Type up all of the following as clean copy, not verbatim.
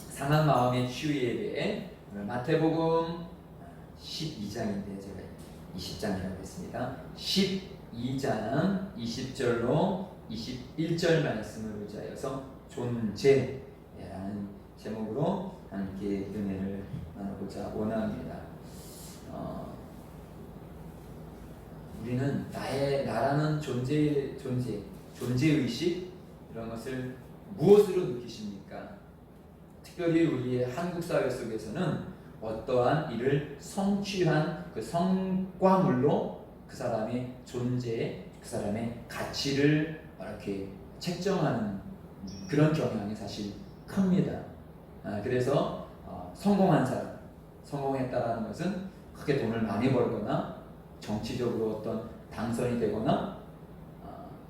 상한 마음의 치유에 대해 오늘 마태복음 12장인데 제가 20장이라고 했습니다. 12장 20절로 21절 말씀을 의지하여서 존재라는 제목으로 함께 은혜를 나누고자 원합니다. 우리는 나라는 존재의식 이런 것을 무엇으로 느끼십니까? 특별히 우리의 한국 사회 속에서는 어떠한 일을 성취한 그 성과물로 그 사람의 존재, 그 사람의 가치를 이렇게 책정하는 그런 경향이 사실 큽니다. 그래서 성공한 사람, 성공했다라는 것은 크게 돈을 많이 벌거나 정치적으로 어떤 당선이 되거나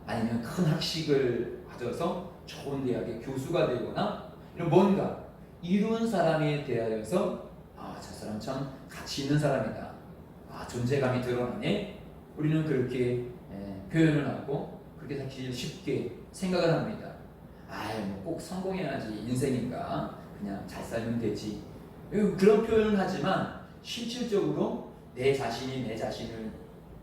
아니면 큰 학식을 가져서 좋은 대학의 교수가 되거나 이런 뭔가 이룬 사람에 대하여서 저 사람 참 가치 있는 사람이다. 존재감이 드러나네. 우리는 그렇게 표현을 하고 그렇게 사실 쉽게 생각을 합니다. 뭐 꼭 성공해야지 인생인가. 그냥 잘 살면 되지. 그런 표현을 하지만 실질적으로 내 자신이 내 자신을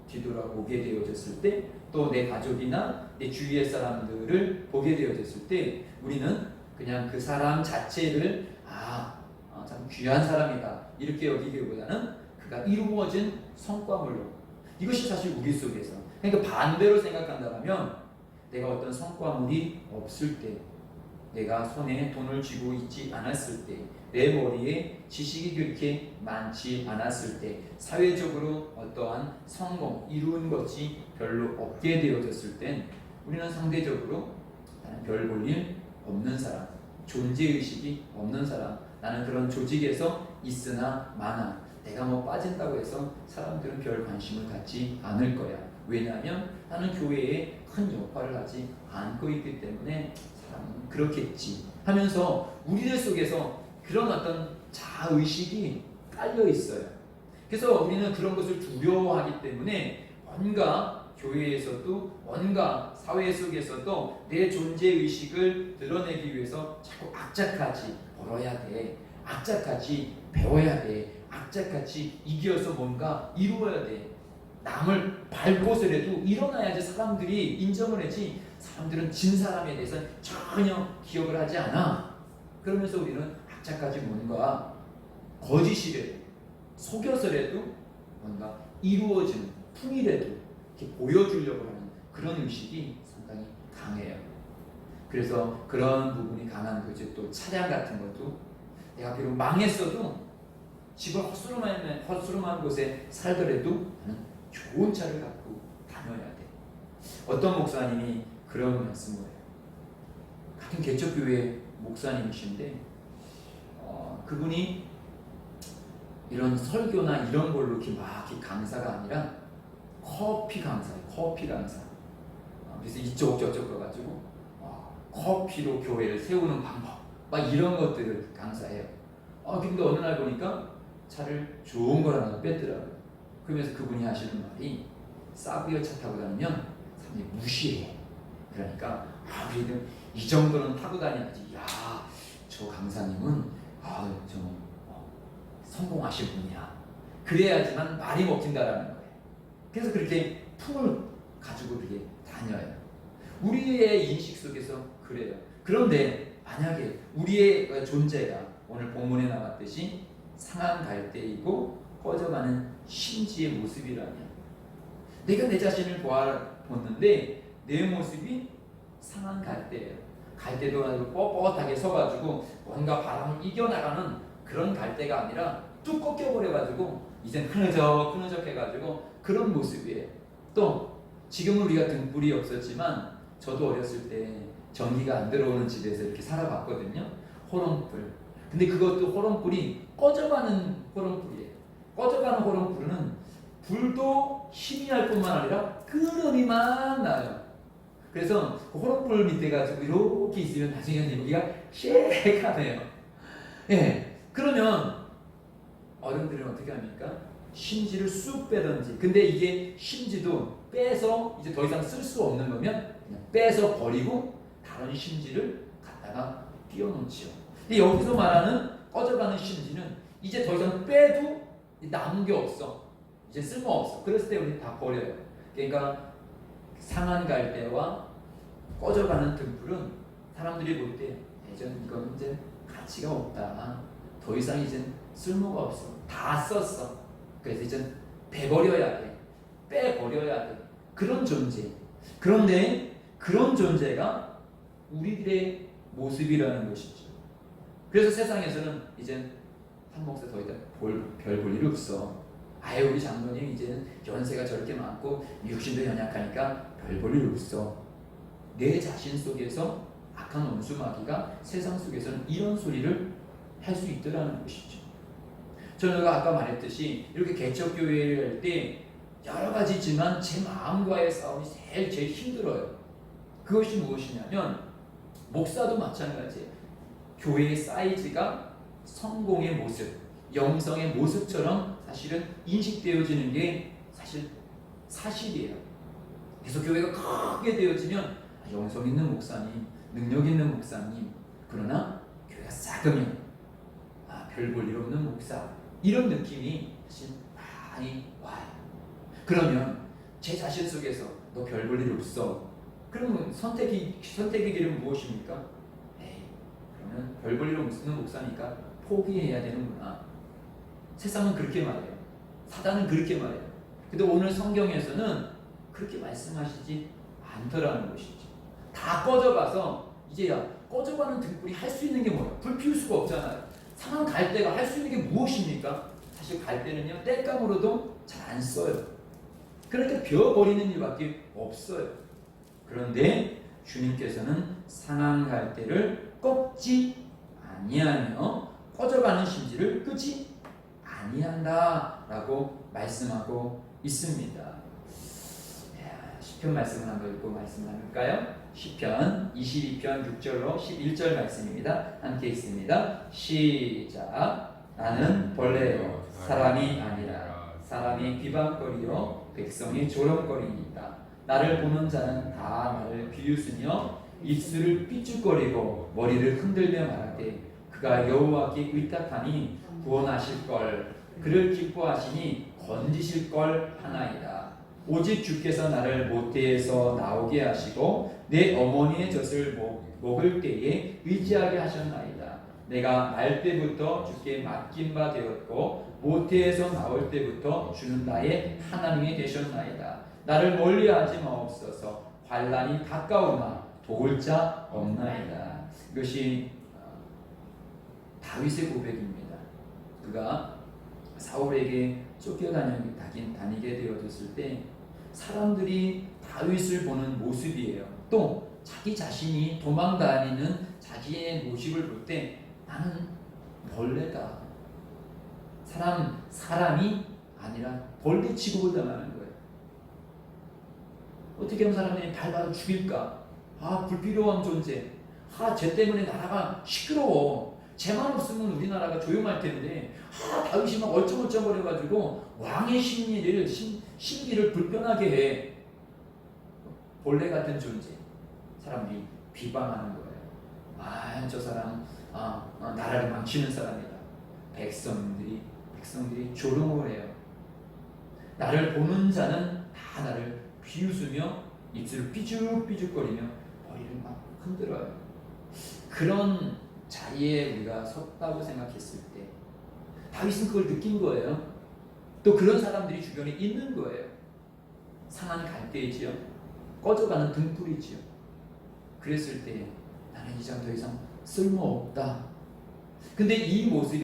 뒤돌아보게 되어졌을 때 또 내 가족이나 내 주위의 사람들을 보게 되어졌을 때 우리는 그냥 그 사람 자체를 참 귀한 사람이다 이렇게 여기기보다는 그가 이루어진 성과물로 이것이 사실 우리 속에서 그러니까 반대로 생각한다면 내가 어떤 성과물이 없을 때 내가 손에 돈을 쥐고 있지 않았을 때 내 머리에 지식이 그렇게 많지 않았을 때 사회적으로 어떠한 성공, 이룬 것이 별로 없게 되어졌을 땐 우리는 상대적으로 나는 별 볼 일 없는 사람, 존재의식이 없는 사람, 나는 그런 조직에서 있으나 마나 내가 빠진다고 해서 사람들은 별 관심을 갖지 않을 거야. 왜냐하면 나는 교회에 큰 역할을 하지 않고 있기 때문에 사람은 그렇겠지 하면서 우리들 속에서 그런 어떤 자의식이 깔려 있어요. 그래서 우리는 그런 것을 두려워하기 때문에 뭔가 교회에서도 뭔가 사회 속에서도 내 존재의식을 드러내기 위해서 자꾸 악착같이 벌어야 돼. 악착같이 배워야 돼. 악착같이 이겨서 뭔가 이루어야 돼. 남을 밟고서라도 일어나야지 사람들이 인정을 하지. 사람들은 진 사람에 대해서 전혀 기억을 하지 않아. 그러면서 우리는 악착같이 뭔가 거짓이라도 속여서라도 뭔가 이루어지는 풍이라도 이렇게 보여주려고 하는 그런 의식이 상당히 강해요. 그래서 그런 부분이 강한 거죠. 또 차량 같은 것도 내가 비록 망했어도 집을 헛수름한 곳에 살더라도 나는 좋은 차를 갖고 다녀야 돼. 어떤 목사님이 그런 말씀을 해요. 같은 개척교회 목사님이신데 그분이 이런 설교나 이런 걸로 이렇게 강사가 아니라 커피 강사예요. 커피 강사. 그래서 이쪽 저쪽 가가지고 커피로 교회를 세우는 방법 이런 것들을 강사해요. 근데 어느 날 보니까 차를 좋은 걸 하나 뺐더라고요. 그러면서 그분이 하시는 말이 싸구려 차 타고 다니면 사람들이 무시해. 그러니까 그래도 이 정도는 타고 다녀야지. 저 강사님은 성공하신 분이야. 그래야지만 말이 먹힌다라는 거예요. 그래서 그렇게 품을 가지고 그렇게 다녀요. 우리의 인식 속에서 그래요. 그런데 만약에 우리의 존재가 오늘 본문에 나왔듯이 상한 갈대이고 꺼져가는 심지의 모습이라면 내가 내 자신을 보았는데 내 모습이 상한 갈대예요. 갈대도 아주 뻣뻣하게 서가지고 뭔가 바람을 이겨나가는 그런 갈대가 아니라 뚝 꺾여버려가지고 이젠 흐느적 해가지고 그런 모습이에요. 또 지금은 우리가 등불이 없었지만 저도 어렸을 때 전기가 안 들어오는 집에서 이렇게 살아봤거든요. 호롱불. 근데 그것도 호롱불이 꺼져가는 호롱불이에요. 꺼져가는 호롱불은 불도 힘이 날 뿐만 아니라 끄러미만 나요. 그래서 그 호롱불 밑에 가지고 이렇게 있으면 나중에 여기가 쉐익하네요. 그러면 어른들은 어떻게 합니까? 심지를 쑥 빼든지. 근데 이게 심지도 빼서 이제 더 이상 쓸 수 없는 거면 그냥 빼서 버리고 다른 심지를 갖다가 끼워놓지요. 근데 여기서 말하는 꺼져가는 심지는 이제 더 이상 빼도 남은 게 없어. 이제 쓸모 없어. 그랬을 때 우리 다 버려요. 그러니까 상한 갈대와 꺼져가는 등불은 사람들이 볼 때 이건 이제 가치가 없다. 더 이상 이제 쓸모가 없어. 다 썼어. 그래서 이제 빼버려야 돼. 빼버려야 돼. 그런 존재. 그런데 그런 존재가 우리들의 모습이라는 것이죠. 그래서 세상에서는 이제 한 목사 더 이상 별 볼 일 없어. 아유 우리 장로님 이제는 연세가 저렇게 많고 육신도 연약하니까 별 볼 일 없어. 내 자신 속에서 악한 원수마귀가 세상 속에서는 이런 소리를 할 수 있더라는 것이죠. 저는 아까 말했듯이 이렇게 개척교회를 할 때 여러 가지지만 제 마음과의 싸움이 제일 힘들어요. 그것이 무엇이냐면 목사도 마찬가지예요. 교회의 사이즈가 성공의 모습, 영성의 모습처럼 사실은 인식되어지는 게 사실이에요. 그래서 교회가 크게 되어지면 영성 있는 목사님, 능력 있는 목사님, 그러나 교회가 작으면 별 볼 일 없는 목사, 이런 느낌이 사실 많이 와요. 그러면 제 자신 속에서 너 별 볼 일 없어. 그러면 선택의 길은 무엇입니까? 그러면 별 볼 일 없는 목사니까 포기해야 되는구나. 세상은 그렇게 말해요. 사단은 그렇게 말해요. 근데 오늘 성경에서는 그렇게 말씀하시지 않더라는 것이죠. 다 꺼져가서 이제야 꺼져가는 등불이 할 수 있는 게 뭐예요? 불 피울 수가 없잖아요. 상한 갈대가 할 수 있는 게 무엇입니까? 사실 갈대는요 땔감으로도 잘 안 써요. 그러니까 베어버리는 일밖에 없어요. 그런데 주님께서는 상한 갈대를 꺾지 아니하며 꺼져가는 심지를 끄지 아니한다라고 말씀하고 있습니다. 시편 말씀을 한번 읽고 말씀 나눌까요? 시편 22편 6절로 11절 말씀입니다. 함께 읽습니다. 시작. 나는 벌레요 사람이 아니라 사람이 비방거리요 백성이 조롱거리니까 나를 보는 자는 다 나를 비웃으며 입술을 삐죽거리고 머리를 흔들며 말하되 그가 여호와께 의탁하니 구원하실 걸 그를 기뻐하시니 건지실 걸 하나이다. 오직 주께서 나를 모태에서 나오게 하시고 내 어머니의 젖을 먹을 때에 의지하게 하셨나이다. 내가 날 때부터 주께 맡긴 바 되었고 모태에서 나올 때부터 주는 나의 하나님이 되셨나이다. 나를 멀리하지 마옵소서. 환난이 가까우나 도울 자 없나이다. 이것이 다윗의 고백입니다. 그가 사울에게 쫓겨다니게 되어졌을 때 사람들이 다윗을 보는 모습이에요. 또 자기 자신이 도망다니는 자기의 모습을 볼 때 나는 벌레다. 사람이 아니라 벌레 취급을 당하는 거예요. 어떻게 하면 사람들이 밟아 죽일까? 불필요한 존재. 쟤 때문에 나라가 시끄러워. 쟤만 없으면 우리나라가 조용할 텐데 다윗이 막 얼쩡얼쩡거려가지고 왕의 심기를 불편하게 해. 벌레 같은 존재. 사람들이 비방하는 거예요. 저 사람 나라를 망치는 사람이다. 백성들이 조롱을 해요. 나를 보는 자는 다 나를 비웃으며 입술을 삐죽삐죽거리며 머리를 막 흔들어요. 그런 자리에 우리가 섰다고 생각했을 때 다윗은 그걸 느낀 거예요. 또 그런 사람들이 주변에 있는 거예요. 상한 갈대이지요. 꺼져가는 등불이지요. 그랬을 때 나는 이제 더 이상 쓸모없다. 근데 이 모습이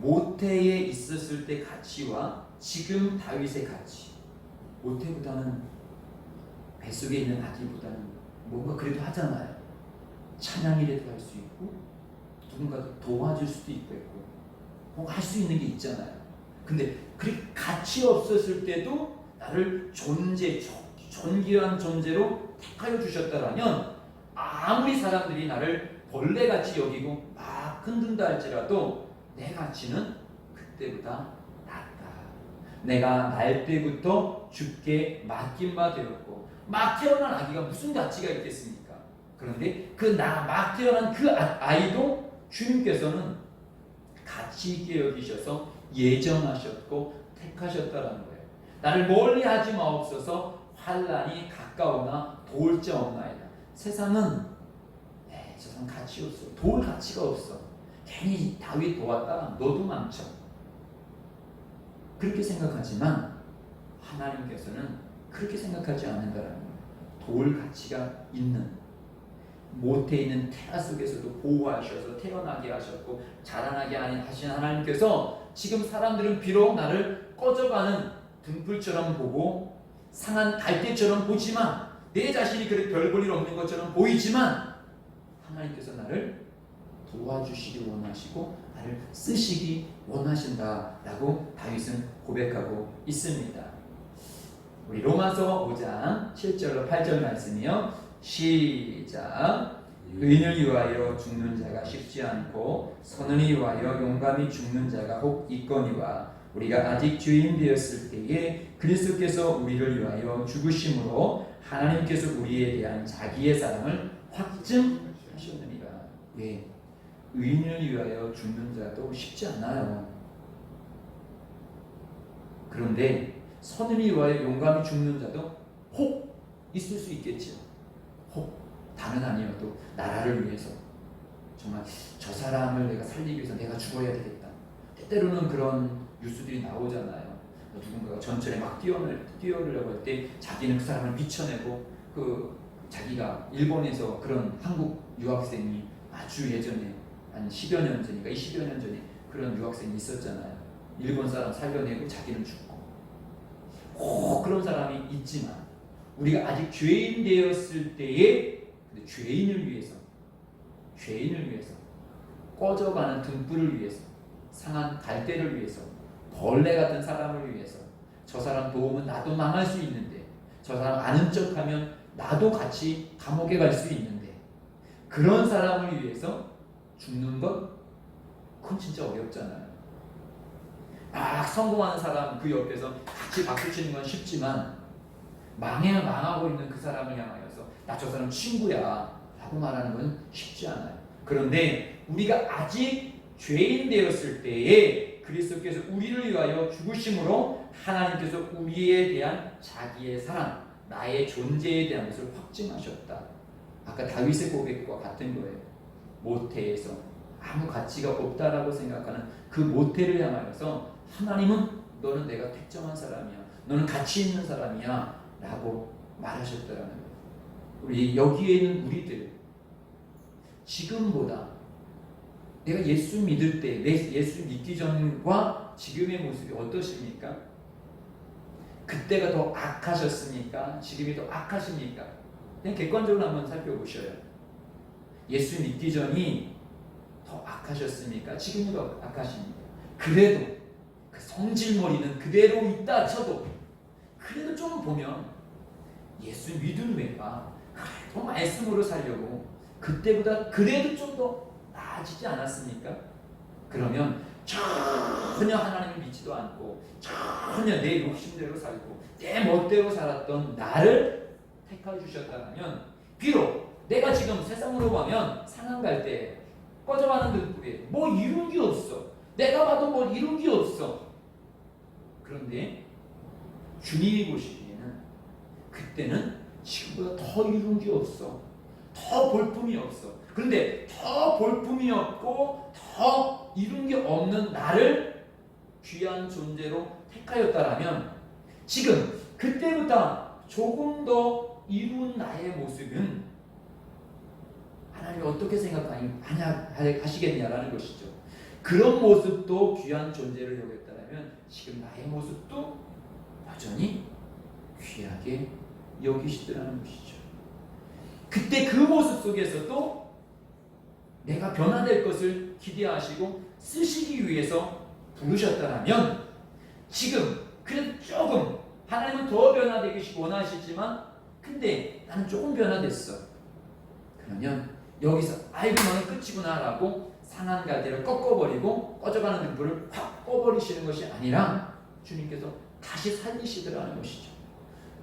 모태에 있었을 때 가치와 지금 다윗의 가치. 모태보다는 뱃속에 있는 아기보다는 뭔가 그래도 하잖아요. 찬양이라도 할 수 있고 누군가 도와줄 수도 있고 뭔가 할 수 있는 게 있잖아요. 근데 그렇게 가치 없었을 때도 나를 존귀한 존재로 택하여 주셨다라면 아무리 사람들이 나를 벌레같이 여기고 막 흔든다 할지라도 내 가치는 그때보다 낫다. 내가 날 때부터 주께 맡긴 바 되었고, 막 태어난 아기가 무슨 가치가 있겠습니까? 그런데 그 막 태어난 그 아이도 주님께서는 가치 있게 여기셔서 예정하셨고 택하셨다라는 거예요. 나를 멀리 하지 마옵소서. 환난이 가까우나 도울 자 없나이다. 세상은 저 사람 가치 없어. 도울 가치가 없어. 괜히 다윗 도왔다 너도 망쳐. 그렇게 생각하지만 하나님께서는 그렇게 생각하지 않는다라는 거예요. 도울 가치가 있는, 모태 있는 태아 속에서도 보호하셔서 태어나게 하셨고 자라나게 하신 하나님께서 지금 사람들은 비록 나를 꺼져가는 등불처럼 보고 상한 갈대처럼 보지만, 내 자신이 그렇게 별 볼 일 없는 것처럼 보이지만 하나님께서 나를 도와주시기 원하시고 나를 쓰시기 원하신다라고 다윗은 고백하고 있습니다. 우리 로마서 5장 7절로 8절 말씀이요. 시작. 의인을 위하여 죽는 자가 쉽지 않고 선을 위하여 용감히 죽는 자가 혹 있거니와, 우리가 아직 죄인 되었을 때에 그리스도께서 우리를 위하여 죽으심으로 하나님께서 우리에 대한 자기의 사랑을 확증하셨느니라. 왜? 의인을 위하여 죽는 자도 쉽지 않아요. 그런데 선을 위하여 용감히 죽는 자도 혹 있을 수 있겠죠. 혹 다른 아니어도 나라를 위해서, 정말 저 사람을 내가 살리기 위해서 내가 죽어야 되겠다. 때때로는 그런 뉴스들이 나오잖아요. 누군가가 전철에 막 뛰어내려고 할 때 자기는 그 사람을 미쳐내고, 자기가 일본에서 그런 한국 유학생이 아주 예전에 한 10여 년 전인가 20여 년 전에 그런 유학생이 있었잖아요. 일본 사람 살려내고 자기는 죽고. 꼭 그런 사람이 있지만 우리가 아직 죄인 되었을 때에 죄인을 위해서 꺼져가는 등불을 위해서, 상한 갈대를 위해서, 벌레 같은 사람을 위해서, 저 사람 도우면 나도 망할 수 있는데, 저 사람 아는 척하면 나도 같이 감옥에 갈 수 있는데, 그런 사람을 위해서 죽는 것, 그건 진짜 어렵잖아요. 막 성공하는 사람 그 옆에서 같이 박수 치는 건 쉽지만, 망하고 있는 그 사람을 향하여서 나 저 사람 친구야 라고 말하는 건 쉽지 않아요. 그런데 우리가 아직 죄인 되었을 때에 그리스도께서 우리를 위하여 죽으심으로 하나님께서 우리에 대한 자기의 사랑, 나의 존재에 대한 것을 확증하셨다. 아까 다윗의 고백과 같은 거예요. 모태에서 아무 가치가 없다라고 생각하는 그 모태를 향하여서 하나님은 너는 내가 특정한 사람이야, 너는 가치 있는 사람이야 라고 말하셨다라는 거예요. 우리 여기에 있는 우리들, 지금보다 내가 예수 믿을 때, 예수 믿기 전과 지금의 모습이 어떠십니까? 그때가 더 악하셨습니까? 지금이 더 악하십니까? 그냥 객관적으로 한번 살펴보셔요. 예수 믿기 전이 더 악하셨습니까? 지금이 더 악하십니까? 그래도 그 성질머리는 그대로 있다 쳐도 그래도 좀 보면 예수 믿은 외가 더 말씀으로 살려고 그때보다 그래도 좀 더 나아지지 않았습니까? 그러면 전혀 하나님을 믿지도 않고 전혀 내 욕심대로 살고 내 멋대로 살았던 나를 택하여 주셨다면, 비록 내가 지금 세상으로 보면 상한 갈 때 꺼져가는 등불에 뭐 이룬 게 없어, 내가 봐도 뭐 이룬 게 없어. 그런데 주님이 보시기에는 그때는 지금보다 더 이룬 게 없어, 더 볼품이 없어. 그런데 더 볼품이 없고 더 이룬 게 없는 나를 귀한 존재로 택하였다라면, 지금 그때보다 조금 더 이룬 나의 모습은 하나님이 어떻게 생각하시겠냐라는 것이죠. 그런 모습도 귀한 존재를 여겼다면 지금 나의 모습도 여전히 귀하게 여기시더라는 것이죠. 그때 그 모습 속에서도 내가 변화될 것을 기대하시고 쓰시기 위해서 부르셨다면, 지금 그래도 조금 하나님은 더 변화되기 원하시지만 근데 나는 조금 변화됐어. 그러면 여기서 아이고 너는 끝이구나 라고 상한 갈대를 꺾어버리고 꺼져가는 등불을 확 꺼버리시는 것이 아니라 주님께서 다시 살리시더라는 것이죠.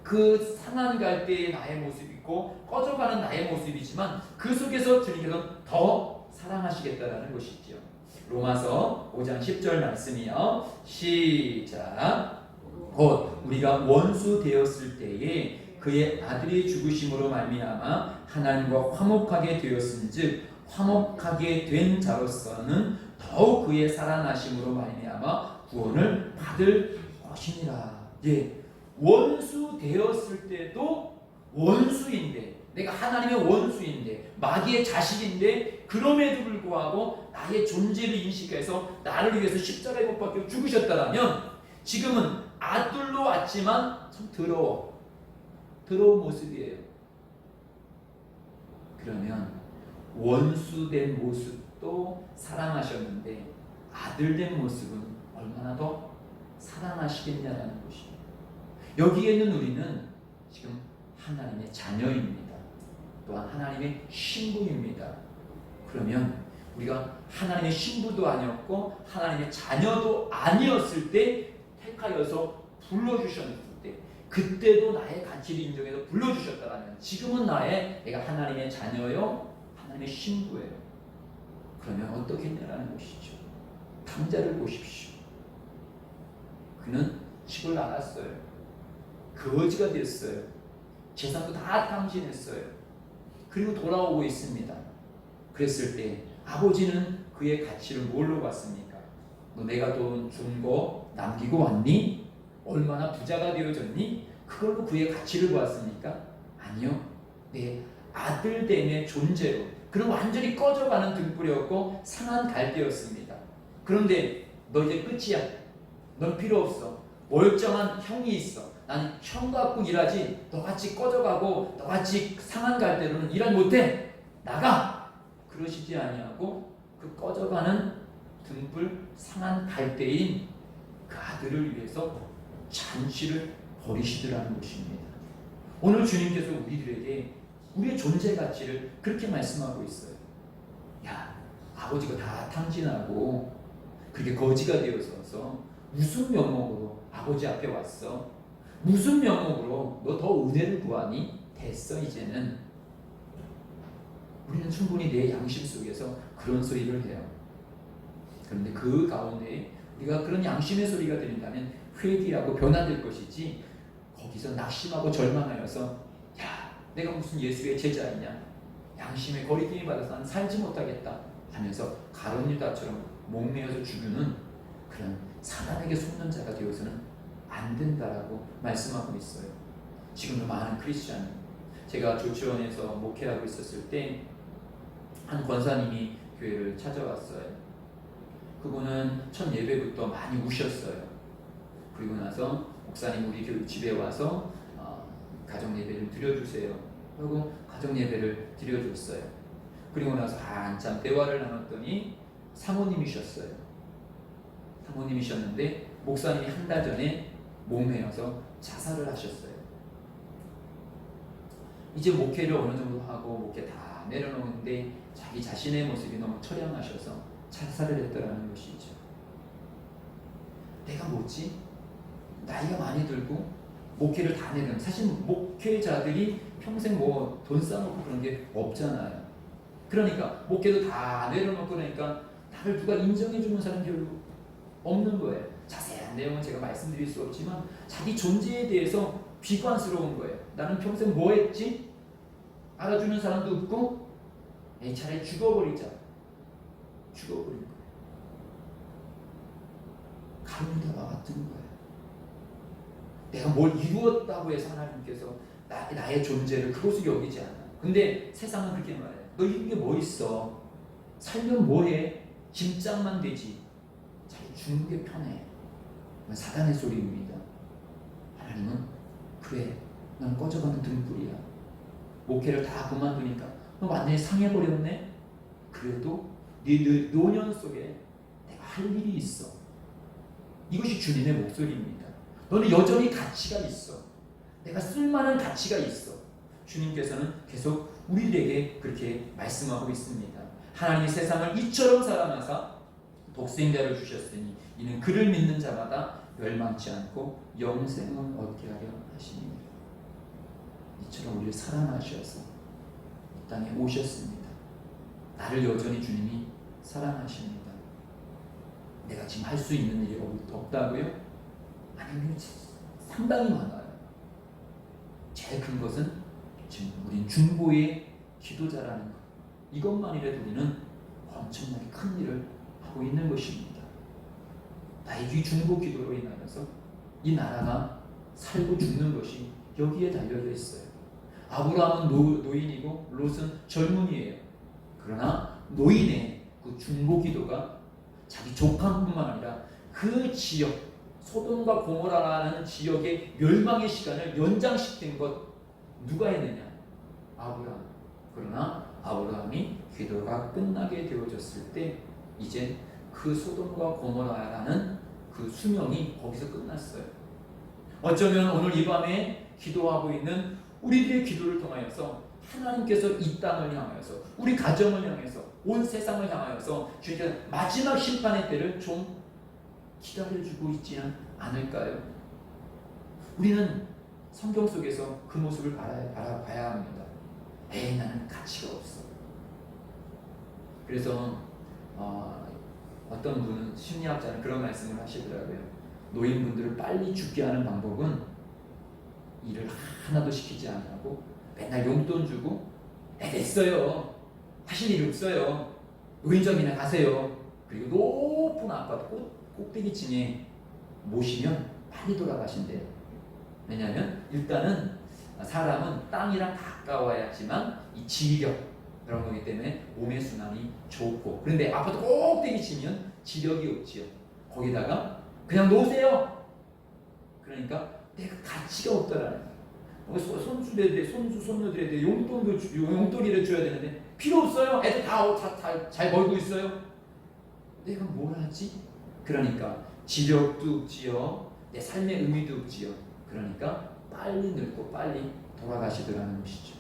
그 상한 갈 때의 나의 모습이 있고 꺼져가는 나의 모습이지만 그 속에서 주님께서 더 사랑하시겠다라는 것이죠. 로마서 5장 10절 말씀이요. 시작. 곧 우리가 원수 되었을 때에 그의 아들이 죽으심으로 말미암아 하나님과 화목하게 되었은즉 화목하게 된 자로서는 더욱 그의 살아나심으로 말미암아 구원을 받을 것이니라. 예, 원수 되었을 때도 원수인데, 내가 하나님의 원수인데, 마귀의 자식인데, 그럼에도 불구하고 나의 존재를 인식해서 나를 위해서 십자가에 못 박혀 죽으셨다라면 지금은 아들로 왔지만 참 더러운 모습이에요. 그러면 원수된 모습도 사랑하셨는데 아들된 모습은 얼마나 더 사랑하시겠냐라는 것이에요. 여기에 있는 우리는 지금 하나님의 자녀입니다. 또한 하나님의 신부입니다. 그러면 우리가 하나님의 신부도 아니었고 하나님의 자녀도 아니었을 때 택하여서 불러주셨을 때, 그때도 나의 가치를 인정해서 불러주셨다면 지금은 내가 하나님의 자녀요, 하나님의 신부예요. 그러면 어떻겠냐라는 것이죠. 당자를 보십시오. 그는 집을 나갔어요. 거지가 됐어요. 재산도 다 탕진했어요. 그리고 돌아오고 있습니다. 그랬을 때 아버지는 그의 가치를 뭘로 봤습니까? 너 내가 돈 준 거 남기고 왔니? 얼마나 부자가 되어졌니? 그걸로 그의 가치를 보았습니까? 아니요. 내 아들됨의 존재로, 그런 완전히 꺼져가는 등불이었고 상한 갈대였습니다. 그런데 너 이제 끝이야. 넌 필요 없어. 멀쩡한 형이 있어. 나는 형 갖고 일하지, 너같이 꺼져가고 너같이 상한 갈대로는 일을 못해. 나가! 그러시지 아니하고 그 꺼져가는 등불 상한 갈대인 그 아들을 위해서 잔치를 벌이시더라는 것입니다. 오늘 주님께서 우리들에게 우리의 존재 가치를 그렇게 말씀하고 있어요. 야, 아버지가 다 탕진하고 그렇게 거지가 되어서 무슨 명목으로 아버지 앞에 왔어? 무슨 명목으로 너 더 은혜를 구하니? 됐어 이제는. 우리는 충분히 내 양심 속에서 그런 소리를 해요. 그런데 그 가운데 우리가 그런 양심의 소리가 들린다면 회개하고 변화될 것이지, 거기서 낙심하고 절망하여서 야, 내가 무슨 예수의 제자이냐, 양심의 거리낌이 받아서 난 살지 못하겠다 하면서 가룟 유다처럼 목매어서 죽는 그런 사단에게 속는 자가 되어서는 안 된다라고 말씀하고 있어요. 지금도 많은 크리스찬, 제가 조치원에서 목회하고 있었을 때 한 권사님이 교회를 찾아왔어요. 그분은 첫 예배부터 많이 우셨어요. 그리고 나서 목사님 우리 교회 집에 와서 가정 예배를 드려주세요 하고 가정 예배를 드려줬어요. 그리고 나서 한참 대화를 나눴더니 사모님이셨어요. 사모님이셨는데 목사님이 한 달 전에 목매어서 자살을 하셨어요. 이제 목회를 어느 정도 하고 목회 다 내려놓는데 자기 자신의 모습이 너무 처량하셔서 자살을 했더라는 것이죠. 내가 뭐지? 나이가 많이 들고 목회를 다 내는, 사실 목회자들이 평생 뭐 돈 쌓아놓고 그런 게 없잖아요. 그러니까 목회도 다 내려놓고 그러니까 나를 누가 인정해주는 사람이 별로 없는 거예요. 자세한 내용은 제가 말씀드릴 수 없지만 자기 존재에 대해서 비관스러운 거예요. 나는 평생 뭐 했지? 알아주는 사람도 없고 차라리 죽어버리자. 죽어버린 거예요. 가룟 유다와 같은 거예요. 내가 뭘 이루었다고 해서 하나님께서 나의 존재를 그것을 여기지 않아. 근데 세상은 그렇게 말해요. 너 이런 게 뭐 있어? 살면 뭐해? 짐짝만 되지. 자기 죽는 게 편해. 사단의 소리입니다. 하나님은 그래, 넌 꺼져가는 등불이야. 목회를 다 그만두니까 너 완전히 상해버렸네. 그래도 네 노년 속에 내가 할 일이 있어. 이것이 주님의 목소리입니다. 너는 여전히 가치가 있어. 내가 쓸만한 가치가 있어. 주님께서는 계속 우리에게 그렇게 말씀하고 있습니다. 하나님이 세상을 이처럼 사랑하사 독생자를 주셨으니 이는 그를 믿는 자마다 멸망치 않고 영생을 얻게 하려 하시니라. 이처럼 우리를 사랑하셔서 이 땅에 오셨습니다. 나를 여전히 주님이 사랑하십니다. 내가 지금 할 수 있는 일이 없다고요? 아니면 상당히 많아요. 제일 큰 것은 지금 우린 중보의 기도자라는 것. 이것만이라도 우리는 엄청나게 큰 일을 하고 있는 것입니다. 나의 이 중보 기도로 인하여서 이 나라가 살고 죽는 것이 여기에 달려져 있어요. 아브라함은 노인이고 롯은 젊은이에요. 그러나 노인의 그 중보 기도가 자기 조카뿐만 아니라 그 지역 소돔과 고모라라는 지역의 멸망의 시간을 연장시킨 것 누가 했느냐? 아브라함. 그러나 아브라함이 기도가 끝나게 되어졌을 때 이제 그 소돔과 고모라라는 그 수명이 거기서 끝났어요. 어쩌면 오늘 이 밤에 기도하고 있는 우리들의 기도를 통하여서 하나님께서 이 땅을 향하여서 우리 가정을 향해서 온 세상을 향하여서 주님께서 마지막 심판의 때를 좀 기다려주고 있지는 않을까요? 우리는 성경 속에서 그 모습을 바라봐야 합니다. 나는 가치가 없어. 그래서 어떤 분은 심리학자는 그런 말씀을 하시더라고요. 노인분들을 빨리 죽게 하는 방법은 일을 하나도 시키지 않고 맨날 용돈 주고 됐어요. 하실 일 없어요. 노인정이나 가세요. 그리고 높은 아파트 꼭대기층에 모시면 빨리 돌아가신대요. 왜냐하면 일단은 사람은 땅이랑 가까워야지만 이 지력 그런 거기 때문에 몸의 순환이 좋고, 그런데 아파트 꼭대기 치면 지력이 없지요. 거기다가 그냥 놓으세요. 그러니까 내가 가치가 없다라는 거예요. 손주들한테 용돈이를 줘야 되는데 필요 없어요. 애들 다 잘 벌고 있어요. 내가 뭘 하지? 그러니까 지력도 없지요. 내 삶의 의미도 없지요. 그러니까 빨리 늙고 빨리 돌아가시더라는 것이죠.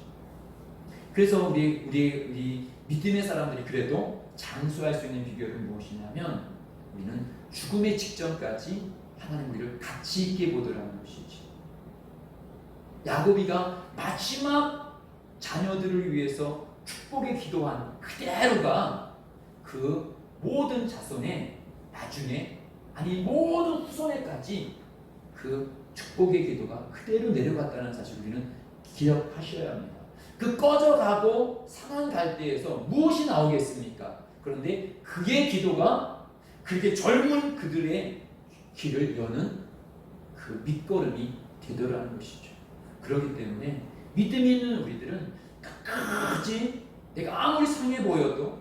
그래서 우리 믿음의 사람들이 그래도 장수할 수 있는 비결은 무엇이냐면 우리는 죽음의 직전까지 하나님 우리를 가치 있게 보더라는 것이죠. 야곱이가 마지막 자녀들을 위해서 축복의 기도한 그대로가 그 모든 자손에 나중에 아니 모든 후손에까지 그 축복의 기도가 그대로 내려갔다는 사실 우리는 기억하셔야 합니다. 그 꺼져가고 상한 갈대에서 무엇이 나오겠습니까? 그런데 그의 기도가 그렇게 젊은 그들의 길을 여는 그 밑거름이 되더라는 것이죠. 그렇기 때문에 믿음이 있는 우리들은 끝까지 내가 아무리 상해 보여도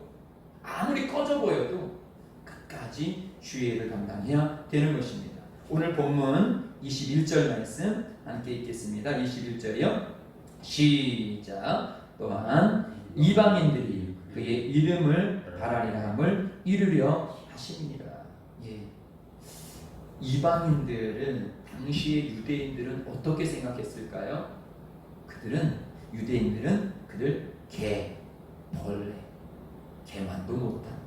아무리 꺼져 보여도 끝까지 주의 일을 감당해야 되는 것입니다. 오늘 본문 21절 말씀 함께 읽겠습니다. 21절이요. 시작. 또한 이방인들이 그의 이름을 바라리라 함을 이루려 하심이니라. 이방인들은 당시의 유대인들은 어떻게 생각했을까요? 유대인들은 그들 개, 벌레, 개만도 못한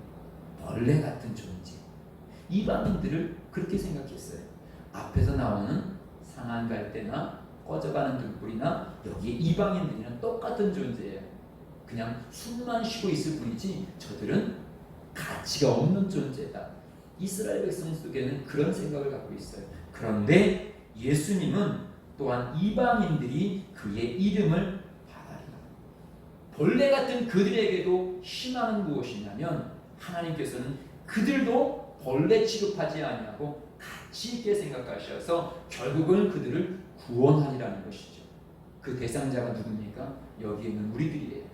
벌레 같은 존재. 이방인들을 그렇게 생각했어요. 앞에서 나오는 상한 갈대나 꺼져가는 등불이나 여기에 이방인들이랑 똑같은 존재예요. 그냥 숨만 쉬고 있을 뿐이지 저들은 가치가 없는 존재다. 이스라엘 백성 속에는 그런 생각을 갖고 있어요. 그런데 예수님은 또한 이방인들이 그의 이름을 바라리라. 벌레 같은 그들에게도 희망은 무엇이냐면 하나님께서는 그들도 벌레 취급하지 아니하고 가치 있게 생각하셔서 결국은 그들을 구원하리라는 것이죠. 그 대상자가 누굽니까? 여기에 있는 우리들이에요.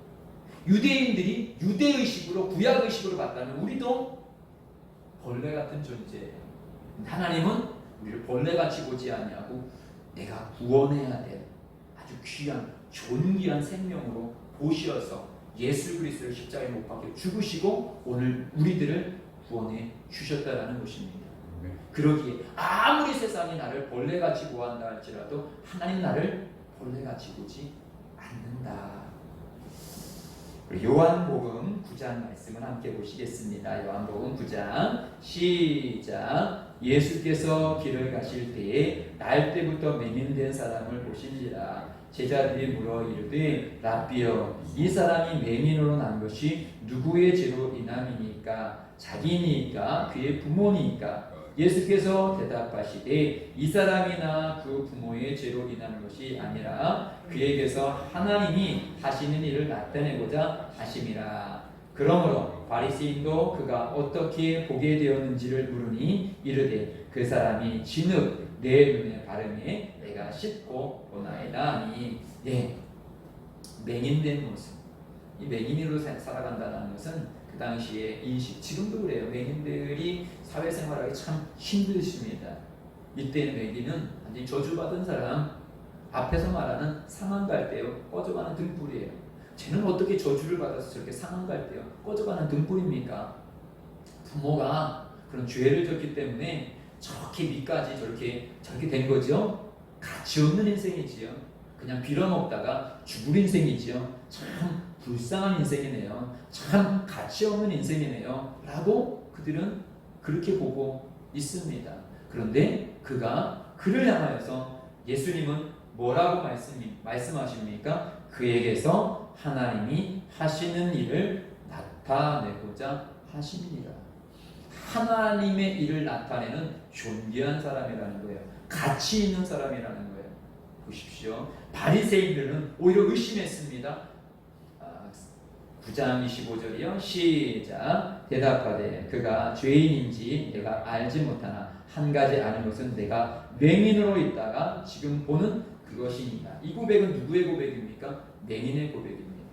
유대인들이 유대의식으로 구약의식으로 봤다면 우리도 벌레 같은 존재예요. 하나님은 우리를 벌레같이 보지 아니하고 내가 구원해야 될 아주 귀한 존귀한 생명으로 보시어서 예수 그리스도를 십자가에 못 박혀 죽으시고 오늘 우리들을 구원해 주셨다라는 것입니다. 그러기에 아무리 세상이 나를 벌레같이 보한다 할지라도 하나님 나를 벌레같이 보지 않는다. 우리 요한복음 9장 말씀을 함께 보시겠습니다. 요한복음 9장 시작. 예수께서 길을 가실 때에 날 때부터 맹인된 사람을 보신지라. 제자들이 물어 이르되 라삐여, 이 사람이 맹인으로 난 것이 누구의 죄로 인함이니까? 자기니까 그의 부모니까? 예수께서 대답하시되 이 사람이나 그 부모의 죄로 인하는 것이 아니라 그에게서 하나님이 하시는 일을 나타내고자 하심이라. 그러므로 바리새인도 그가 어떻게 보게 되었는지를 물으니 이르되 그 사람이 진흙 내 눈에 바르매 내가 씻고 보나이다 하니. 맹인된 모습, 이 맹인으로 살아간다는 것은 그 당시의 인식, 지금도 그래요. 맹인들이 사회생활하기 참 힘드십니다. 이때의 맹인은 완전히 저주받은 사람, 앞에서 말하는 상한갈대요, 꺼져가는 등불이에요. 쟤는 어떻게 저주를 받아서 저렇게 상한갈대요, 꺼져가는 등불입니까? 부모가 그런 죄를 졌기 때문에 저렇게 밑까지 저렇게 된 거죠. 가치 없는 인생이지요. 그냥 빌어먹다가 죽을 인생이지요. 참 불쌍한 인생이네요. 참 가치 없는 인생이네요. 라고 그들은 그렇게 보고 있습니다. 그런데 그를 향하여서 예수님은 뭐라고 말씀하십니까? 그에게서 하나님이 하시는 일을 나타내고자 하십니다. 하나님의 일을 나타내는 존귀한 사람이라는 거예요. 가치 있는 사람이라는 거예요. 보십시오. 바리새인들은 오히려 의심했습니다. 9장 25절이요. 시작. 대답하되 그가 죄인인지 내가 알지 못하나 한 가지 아는 것은 내가 맹인으로 있다가 지금 보는 그것이니라. 이 고백은 누구의 고백입니까? 맹인의 고백입니다.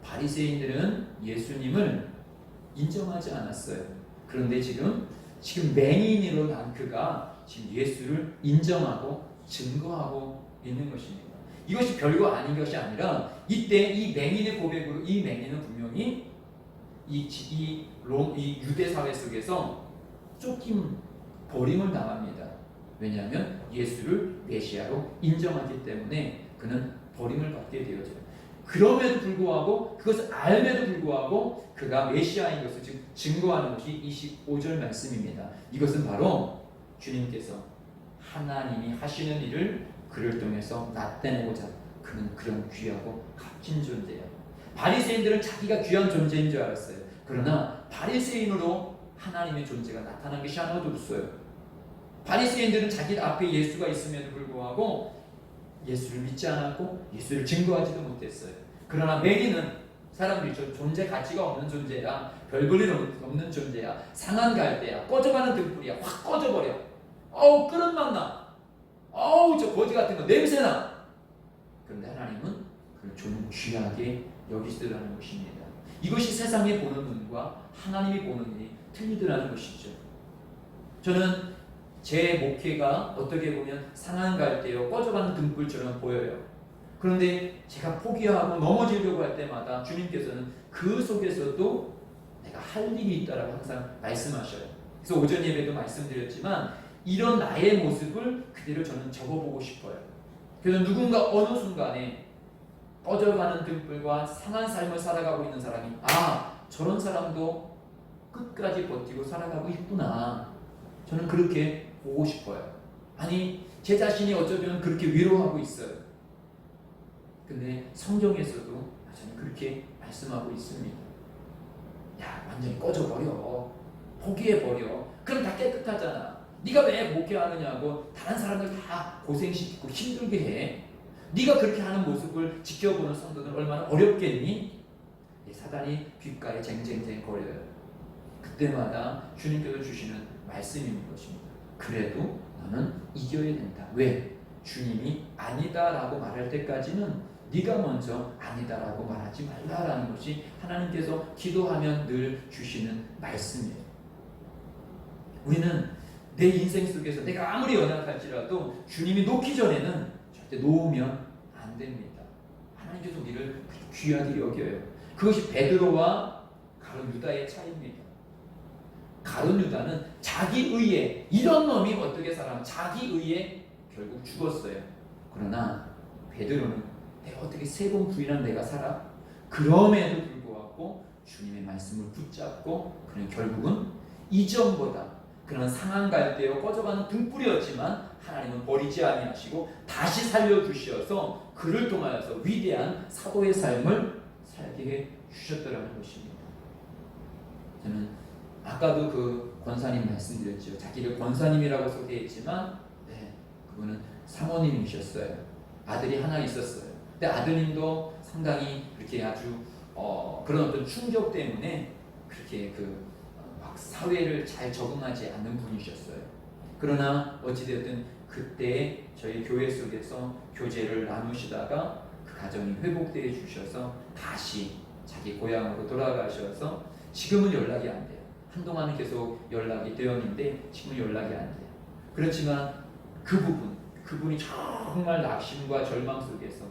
바리새인들은 예수님을 인정하지 않았어요. 그런데 지금 맹인으로 난 그가 지금 예수를 인정하고 증거하고 있는 것입니다. 이것이 별거 아닌 것이 아니라 이때 이 맹인의 고백으로 이 맹인은 분명히 이 유대 사회 속에서 버림을 당합니다. 왜냐하면 예수를 메시아로 인정하기 때문에 그는 버림을 받게 되어져요. 그럼에도 불구하고, 그것을 알매도 불구하고 그가 메시아인 것을 증거하는 것이 25절 말씀입니다. 이것은 바로 주님께서 하나님이 하시는 일을 그를 통해서 나타내고자, 그는 그런 귀하고 값진 존재예요. 바리새인들은 자기가 귀한 존재인 줄 알았어요. 그러나 바리새인으로 하나님의 존재가 나타난 것이 하나도 없어요. 바리새인들은 자기 앞에 예수가 있음에도 불구하고 예수를 믿지 않았고 예수를 증거하지도 못했어요. 그러나 맹인은 사람들이 저 존재 가치가 없는 존재야, 별 볼일 없는 존재야, 상한 갈대야, 꺼져가는 등불이야, 확 꺼져버려. 끓은 맛 나. 저 거지 같은 거 냄새나. 그런데 하나님은 그걸 좀 귀하게 여기시더라는 것입니다. 이것이 세상에 보는 눈과 하나님이 보는 눈이 틀리더라는 것이죠. 저는 제 목회가 어떻게 보면 상한 갈대요, 꺼져가는 등불처럼 보여요. 그런데 제가 포기하고 넘어지려고 할 때마다 주님께서는 그 속에서도 내가 할 일이 있다라고 항상 말씀하셔요. 그래서 오전 예배도 말씀드렸지만 이런 나의 모습을 그대로 저는 적어보고 싶어요. 그래서 누군가 어느 순간에 꺼져가는 등불과 상한 삶을 살아가고 있는 사람이 저런 사람도 끝까지 버티고 살아가고 있구나. 저는 그렇게 보고 싶어요. 아니, 제 자신이 어쩌면 그렇게 위로하고 있어요. 근데 성경에서도 저는 그렇게 말씀하고 있습니다. 야, 완전히 꺼져버려. 포기해버려. 그럼 다 깨끗하잖아. 네가 왜 목회하느냐고 다른 사람들 다 고생시키고 힘들게 해. 네가 그렇게 하는 모습을 지켜보는 성도들 얼마나 어렵겠니? 사단이 귓가에 쟁쟁쟁 거려요. 그때마다 주님께서 주시는 말씀인 것입니다. 그래도 너는 이겨야 된다. 왜? 주님이 아니다라고 말할 때까지는 네가 먼저 아니다라고 말하지 말라라는 것이 하나님께서 기도하면 늘 주시는 말씀이에요. 우리는 내 인생 속에서 내가 아무리 연약할지라도 주님이 놓기 전에는 절대 놓으면 안 됩니다. 하나님께서 우리를 귀하게 여겨요. 그것이 베드로와 가룟 유다의 차이입니다. 가룟 유다는 자기 의에, 이런 놈이 어떻게 살아? 자기 의에 결국 죽었어요. 그러나 베드로는 내가 어떻게 3번 부인한 내가 살아? 그럼에도 불구하고 주님의 말씀을 붙잡고 그는 결국은 이전보다 그런 상한 갈대어 꺼져가는 등불이었지만 하나님은 버리지 아니하시고 다시 살려주셔서 그를 통하여서 위대한 사도의 삶을 살게 해 주셨더라는 것입니다. 저는 아까도 그 권사님 말씀드렸죠. 자기를 권사님이라고 소개했지만 그분은 사모님이셨어요. 아들이 하나 있었어요. 근데 아드님도 상당히 그렇게 아주 그런 어떤 충격 때문에 그렇게 막 사회를 잘 적응하지 않는 분이셨어요. 그러나 어찌되었든 그때 저희 교회 속에서 교제를 나누시다가 그 가정이 회복되어 주셔서 다시 자기 고향으로 돌아가셔서 지금은 연락이 안 돼요. 한동안은 계속 연락이 되었는데 지금은 연락이 안 돼요. 그렇지만 그분이 정말 낙심과 절망 속에서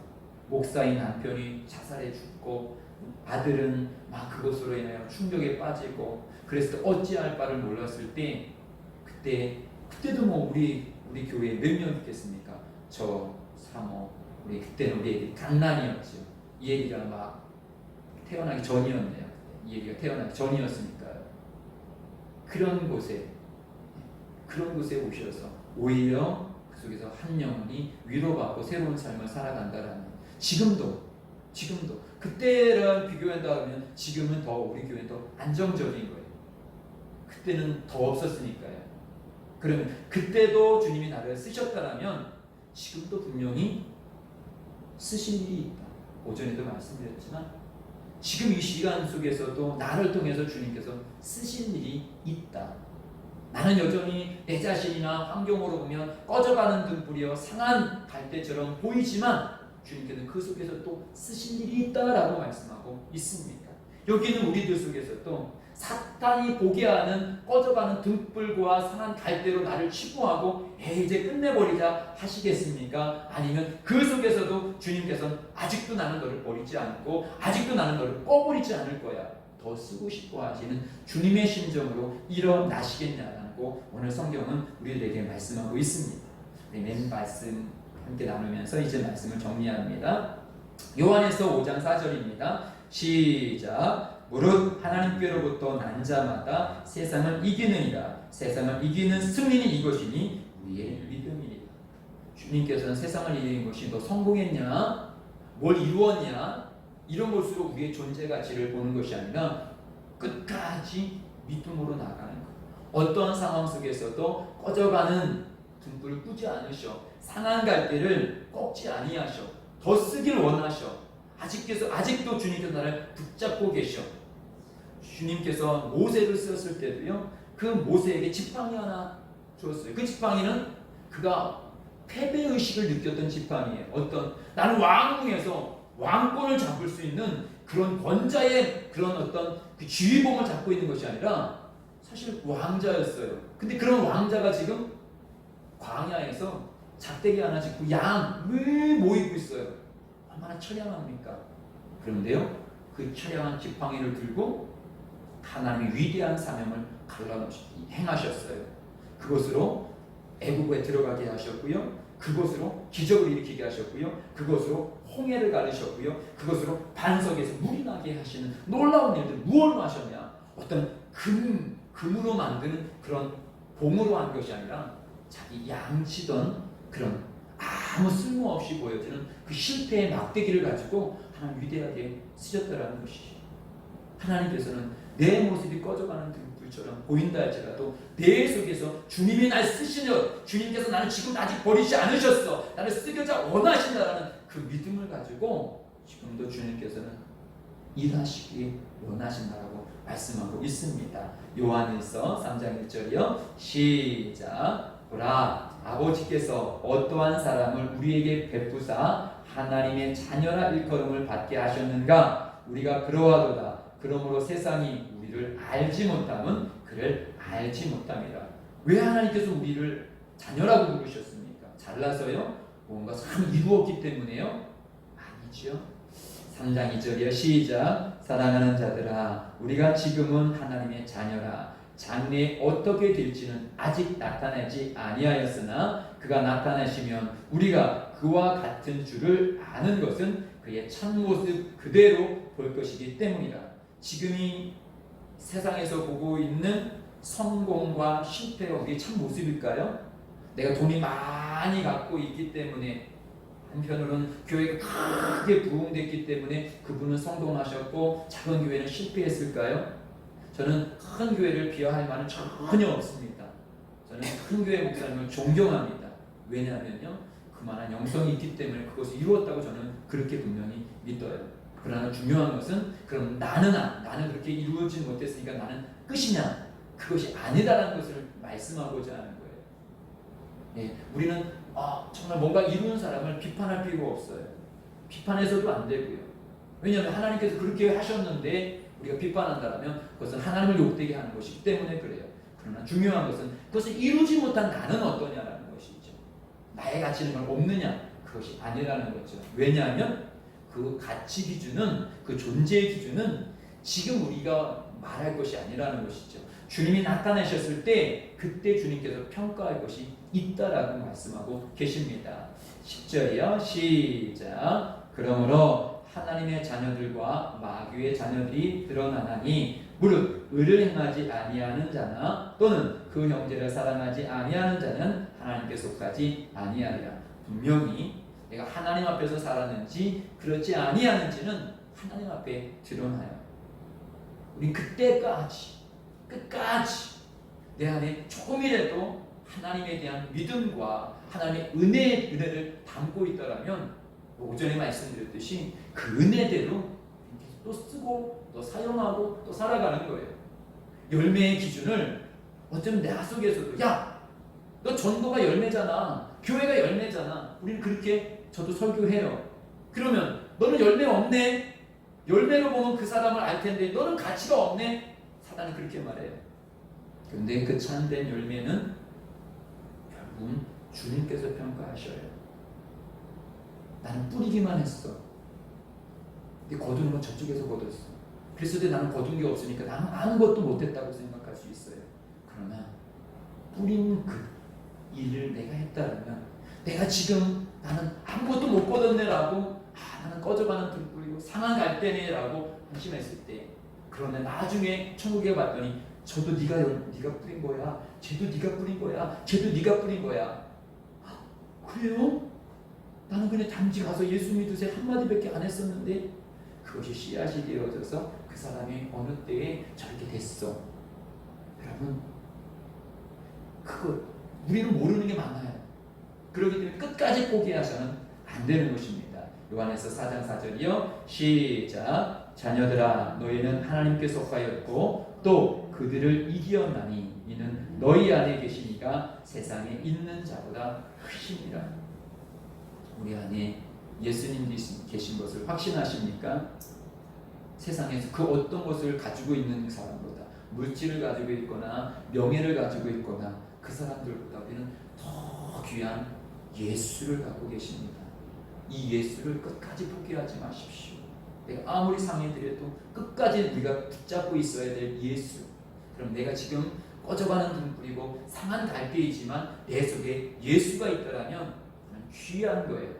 목사인 남편이 자살해 죽고 아들은 막 그것으로 인하여 충격에 빠지고 그래서 어찌할 바를 몰랐을 때 그때도 뭐 우리 교회에 몇 명 있겠습니까? 저 사모 그때는 우리 애들이 갓난이었죠. 이 애기가 막 태어나기 전이었네요. 이 애기가 태어나기 전이었으니까요. 그런 곳에 오셔서 오히려 그 속에서 한 영혼이 위로받고 새로운 삶을 살아간다라는 지금도 그때랑 비교한다면 지금은 더 우리 교회는 더 안정적인 거예요. 그때는 더 없었으니까요. 그러면 그때도 주님이 나를 쓰셨다라면 지금도 분명히 쓰실 일이 있다. 오전에도 말씀드렸지만 지금 이 시간 속에서도 나를 통해서 주님께서 쓰실 일이 있다. 나는 여전히 내 자신이나 환경으로 보면 꺼져가는 등불이여 상한 갈대처럼 보이지만 주님께서는 그 속에서 또 쓰실 일이 있다라고 말씀하고 있습니다. 여기는 우리들 속에서도 사탄이 보게 하는 꺼져가는 등불과 상한 갈대로 나를 치부하고 이제 끝내버리자 하시겠습니까? 아니면 그 속에서도 주님께서는 아직도 나는 너를 버리지 않고 아직도 나는 너를 꺼버리지 않을 거야. 더 쓰고 싶어 하시는 주님의 심정으로 일어나시겠냐고 오늘 성경은 우리들에게 말씀하고 있습니다. 맨 말씀 함께 나누면서 이제 말씀을 정리합니다. 요한에서 5장 4절입니다. 시작. 무릇 하나님께로부터 난 자마다 세상을 이기느니라. 세상을 이기는 승리는 이것이니 우리의 믿음이니라. 주님께서는 세상을 이기는 것이 너 성공했냐? 뭘 이루었냐? 이런 것으로 우리의 존재 가치를 보는 것이 아니라 끝까지 믿음으로 나가는 것. 어떠한 상황 속에서도 꺼져가는 등불을 끄지 않으셔. 상한 갈대를 꺾지 아니하셔. 더 쓰길 원하셔. 아직도 주님께서 나를 붙잡고 계셔. 주님께서 모세를 쓰셨을 때도요, 그 모세에게 지팡이 하나 주었어요. 그 지팡이는 그가 패배의식을 느꼈던 지팡이에요. 나는 왕궁에서 왕권을 잡을 수 있는 그런 권자의 그런 어떤 그 지휘봉을 잡고 있는 것이 아니라 사실 왕자였어요. 근데 그런 왕자가 지금 광야에서 작대기 하나 짓고 양을 모이고 있어요. 얼마나 처량합니까? 그런데요, 그 처량한 지팡이를 들고 하나님의 위대한 사명을 행하셨어요. 그것으로 애국에 들어가게 하셨고요. 그것으로 기적을 일으키게 하셨고요. 그것으로 홍해를 가르셨고요. 그것으로 반석에서 물이 나게 하시는 놀라운 일들 무엇으로 하셨냐? 어떤 금으로 만드는 그런 봉으로 한 것이 아니라 자기 양치던 그런 아무 쓸모없이 보여지는 그 실패의 막대기를 가지고 하나님 위대하게 쓰셨다라는 것이죠. 하나님께서는 내 모습이 꺼져가는 등불처럼 보인다 할지라도 내 속에서 주님이 날 쓰시려, 주님께서 나를 지금 아직 버리지 않으셨어, 나를 쓰고자 원하신다라는 그 믿음을 가지고 지금도 주님께서는 일하시기 원하신다라고 말씀하고 있습니다. 요한일서 3장 1절이요. 시작. 보라, 아버지께서 어떠한 사람을 우리에게 베푸사 하나님의 자녀라 일컬음을 받게 하셨는가? 우리가 그러하도다. 그러므로 세상이 우리를 알지 못함은 그를 알지 못함이라. 왜 하나님께서 우리를 자녀라고 부르셨습니까? 잘나서요? 뭔가 참 이루었기 때문에요? 아니죠. 3장 2절이요. 시작. 사랑하는 자들아, 우리가 지금은 하나님의 자녀라. 장래에 어떻게 될지는 아직 나타나지 아니하였으나 그가 나타나시면 우리가 그와 같은 줄을 아는 것은 그의 참모습 그대로 볼 것이기 때문이다. 지금이 세상에서 보고 있는 성공과 실패가 우리의 참모습일까요? 내가 돈이 많이 갖고 있기 때문에, 한편으로는 교회가 크게 부흥됐기 때문에 그분은 성공하셨고 작은 교회는 실패했을까요? 저는 큰 교회를 비하할 말은 전혀 없습니다. 저는 큰 교회 목사님을 존경합니다. 왜냐하면요, 그만한 영성이 있기 때문에 그것을 이루었다고 저는 그렇게 분명히 믿어요. 그러나 중요한 것은, 그럼 나는 그렇게 이루어지지 못했으니까 나는 끝이냐? 그것이 아니다라는 것을 말씀하고자 하는 거예요. 예, 우리는 정말 뭔가 이루는 사람을 비판할 필요가 없어요. 비판해서도 안 되고요. 왜냐하면 하나님께서 그렇게 하셨는데 우리가 비판한다면 그것은 하나님을 욕되게 하는 것이기 때문에 그래요. 그러나 중요한 것은 그것을 이루지 못한 나는 어떠냐라는 것이죠. 나의 가치는 없느냐? 그것이 아니라는 거죠. 왜냐하면 그 가치 기준은, 그 존재의 기준은 지금 우리가 말할 것이 아니라는 것이죠. 주님이 나타나셨을 때 그때 주님께서 평가할 것이 있다라고 말씀하고 계십니다. 10절이요. 시작. 그러므로 하나님의 자녀들과 마귀의 자녀들이 드러나나니 무릇 의를 행하지 아니하는 자나 또는 그 형제를 사랑하지 아니하는 자는 하나님께 속하지 아니하리라. 분명히 내가 하나님 앞에서 살았는지 그렇지 아니하는지는 하나님 앞에 드러나요. 우린 그때까지 끝까지 내 안에 조금이라도 하나님에 대한 믿음과 하나님의 은혜를 담고 있다라면, 오전에 말씀드렸듯이 그 은혜대로 또 쓰고 또 사용하고 또 살아가는 거예요. 열매의 기준을 어쩌면 내 속에서도, 야, 너 전도가 열매잖아, 교회가 열매잖아, 우리는 그렇게 저도 설교해요. 그러면 너는 열매 없네. 열매로 보면 그 사람을 알 텐데 너는 가치가 없네. 사단은 그렇게 말해요. 근데 그 참된 열매는 결국은 주님께서 평가하셔요. 나는 뿌리기만 했어. 근데 거두는 건 저쪽에서 거뒀어. 그랬을 때 나는 거둔 게 없으니까 나는 아무것도 못했다고 생각할 수 있어요. 그러나 뿌린 그 일을 내가 했다면, 내가 지금 나는 아무것도 못 거뒀네라고, 나는 꺼져가는 등불이고 상한 갈대네라고 한심했을 때, 그러나 나중에 천국에 봤더니 저도 네가 뿌린 거야, 쟤도 네가 뿌린 거야, 쟤도 네가 뿌린 거야. 그래요? 나는 그냥 단지 가서 예수 믿으세요 한마디밖에 안 했었는데 그것이 씨앗이 되어져서 그 사람이 어느 때에 저렇게 됐어. 여러분, 그거 우리는 모르는 게 많아요. 그렇기 때문에 끝까지 포기해서는 안 되는 것입니다. 요한에서 4장 4절이요. 시작. 자녀들아, 너희는 하나님께 속하였고 또 그들을 이기었나니 이는 너희 안에 계시니가 세상에 있는 자보다 크시니라. 우리 안에 예수님 계신 것을 확신하십니까? 세상에서 그 어떤 것을 가지고 있는 사람보다, 물질을 가지고 있거나 명예를 가지고 있거나 그 사람들보다 우리는 더 귀한 예수를 갖고 계십니다. 이 예수를 끝까지 포기하지 마십시오. 내가 아무리 상해드려도 끝까지 우리가 붙잡고 있어야 될 예수. 그럼 내가 지금 꺼져가는 등불이고 상한 달빛이지만 내 속에 예수가 있더라면 귀한 거예요.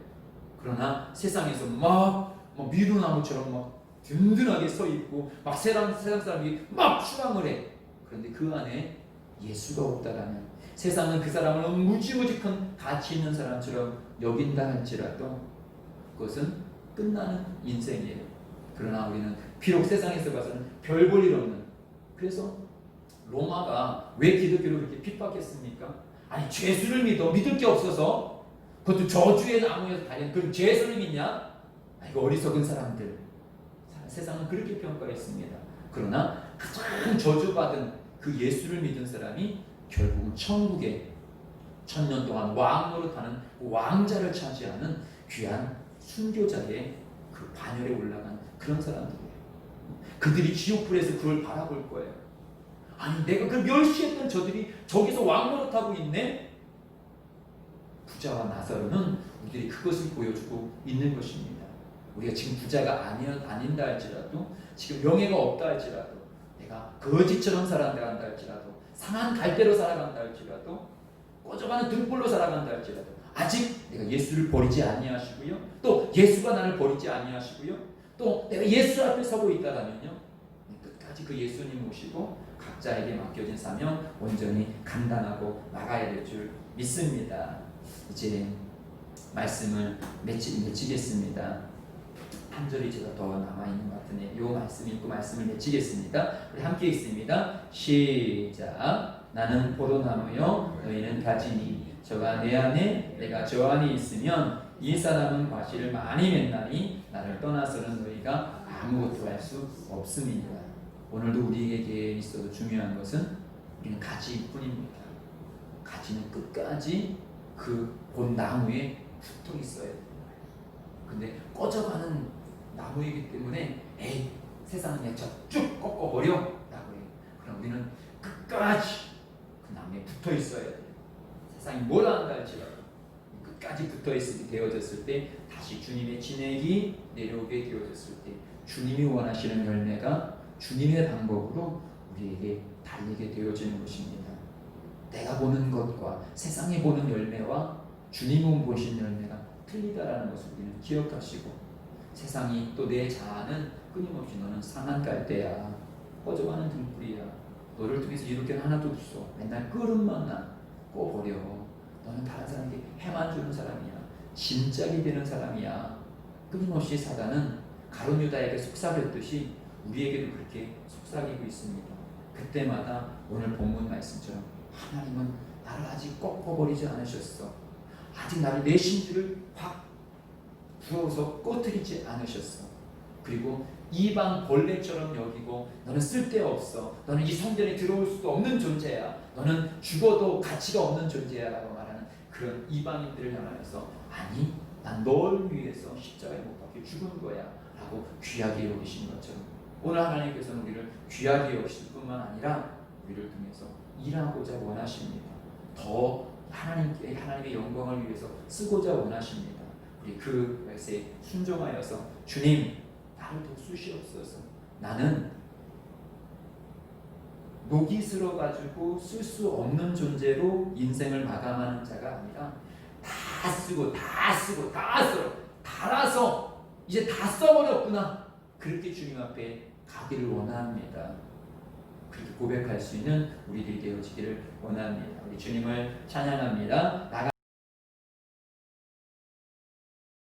그러나 세상에서 막 미루나무처럼 막 든든하게 서 있고 막 세상 사람이 막 추앙을 해. 그런데 그 안에 예수가 없다라면 세상은 그 사람을 무지무지 큰 가치 있는 사람처럼 여긴다 할지라도 그것은 끝나는 인생이에요. 그러나 우리는 비록 세상에서 봐서는 별 볼 일 없는, 그래서 로마가 왜 기독교를 그렇게 핍박했습니까? 아니, 죄수를 믿을 게 없어서, 그것도 저주의 나무에서 달린 그런 죄수를 믿냐? 이거 어리석은 사람들. 세상은 그렇게 평가했습니다. 그러나 가장 저주받은 그 예수를 믿은 사람이 결국은 천국에 천년 동안 왕 노릇하는 왕자를 차지하는 귀한 순교자의 그 반열에 올라간 그런 사람들이에요. 그들이 지옥불에서 그걸 바라볼 거예요. 아니, 내가 그 멸시했던 저들이 저기서 왕 노릇하고 있네? 부자와 나사로는 우리들이 그것을 보여주고 있는 것입니다. 우리가 지금 부자가 아닌다 할지라도, 지금 명예가 없다 할지라도, 내가 거지처럼 살아간다 할지라도, 상한 갈대로 살아간다 할지라도, 꺼져가는 등불로 살아간다 할지라도 아직 내가 예수를 버리지 아니하시고요. 또 예수가 나를 버리지 아니하시고요. 또 내가 예수 앞에 서고 있다라면요. 끝까지 그 예수님 모시고 각자에게 맡겨진 사명 온전히 감당하고 나가야 될 줄 믿습니다. 이제 말씀을 맺히겠습니다. 한 절이 제가 더 남아있는 것 같으네. 이 말씀 읽고 말씀을 맺히겠습니다. 우리 함께 읽습니다. 시작. 나는 포도나무요 너희는 가지니 저가 내 안에 내가 저 안에 있으면 이 사람은 과실을 많이 맺나니 나를 떠나서는 너희가 아무것도 할 수 없습니다. 오늘도 우리에게 있어도 중요한 것은 우리는 가지뿐입니다. 가지는 끝까지 그 본 나무에 붙어 있어야 돼요. 근데 꺼져가는 나무이기 때문에 에이 세상은 내쳐 쭉 꺾어버려 라고 해요. 그럼 우리는 끝까지 그 나무에 붙어 있어야 돼요. 세상이 뭐라 한다 할지라도 끝까지 붙어 있게 되어졌을 때 다시 주님의 진액이 내려오게 되어졌을 때 주님이 원하시는 열매가 주님의 방법으로 우리에게 달리게 되어지는 것입니다. 내가 보는 것과 세상이 보는 열매와 주님이 보신 열매가 틀리다라는 것을 우리는 기억하시고 세상이 또 내 자아는 끊임없이 너는 상한 깔대야 꺼져가는 등불이야 너를 통해서 이룰 게 하나도 없어 맨날 끓음만 나 꺼버려 너는 다른 사람에게 해만 주는 사람이야 짐짝이 되는 사람이야 끊임없이 사단은 가룟 유다에게 속삭였듯이 우리에게도 그렇게 속삭이고 있습니다. 그때마다 오늘 본문 말씀처럼 하나님은 나를 아직 꺾어버리지 않으셨어. 아직 나를 내 심지를 확 부어서 꺼뜨리지 않으셨어. 그리고 이방 벌레처럼 여기고 너는 쓸데없어. 너는 이 성전에 들어올 수도 없는 존재야. 너는 죽어도 가치가 없는 존재야 라고 말하는 그런 이방인들을 향하여서 아니 난 널 위해서 십자가에 못 박혀 죽은 거야 라고 귀하게 여기신 것처럼 오늘 하나님께서는 우리를 귀하게 여기실 뿐만 아니라 우리를 통해서 일하고자 원하십니다. 더 하나님의 영광을 위해서 쓰고자 원하십니다. 우리 그 말씀에 순종하여서 주님 나를 더 쓰시옵소서. 나는 녹이 슬어가지고 쓸 수 없는 존재로 인생을 마감하는 자가 아니라 다 쓰고 달아서 이제 다 써버렸구나 그렇게 주님 앞에 가기를 원합니다. 그렇게 고백할 수 있는 우리들이 되어지기를 원합니다. 우리 주님을 찬양합니다.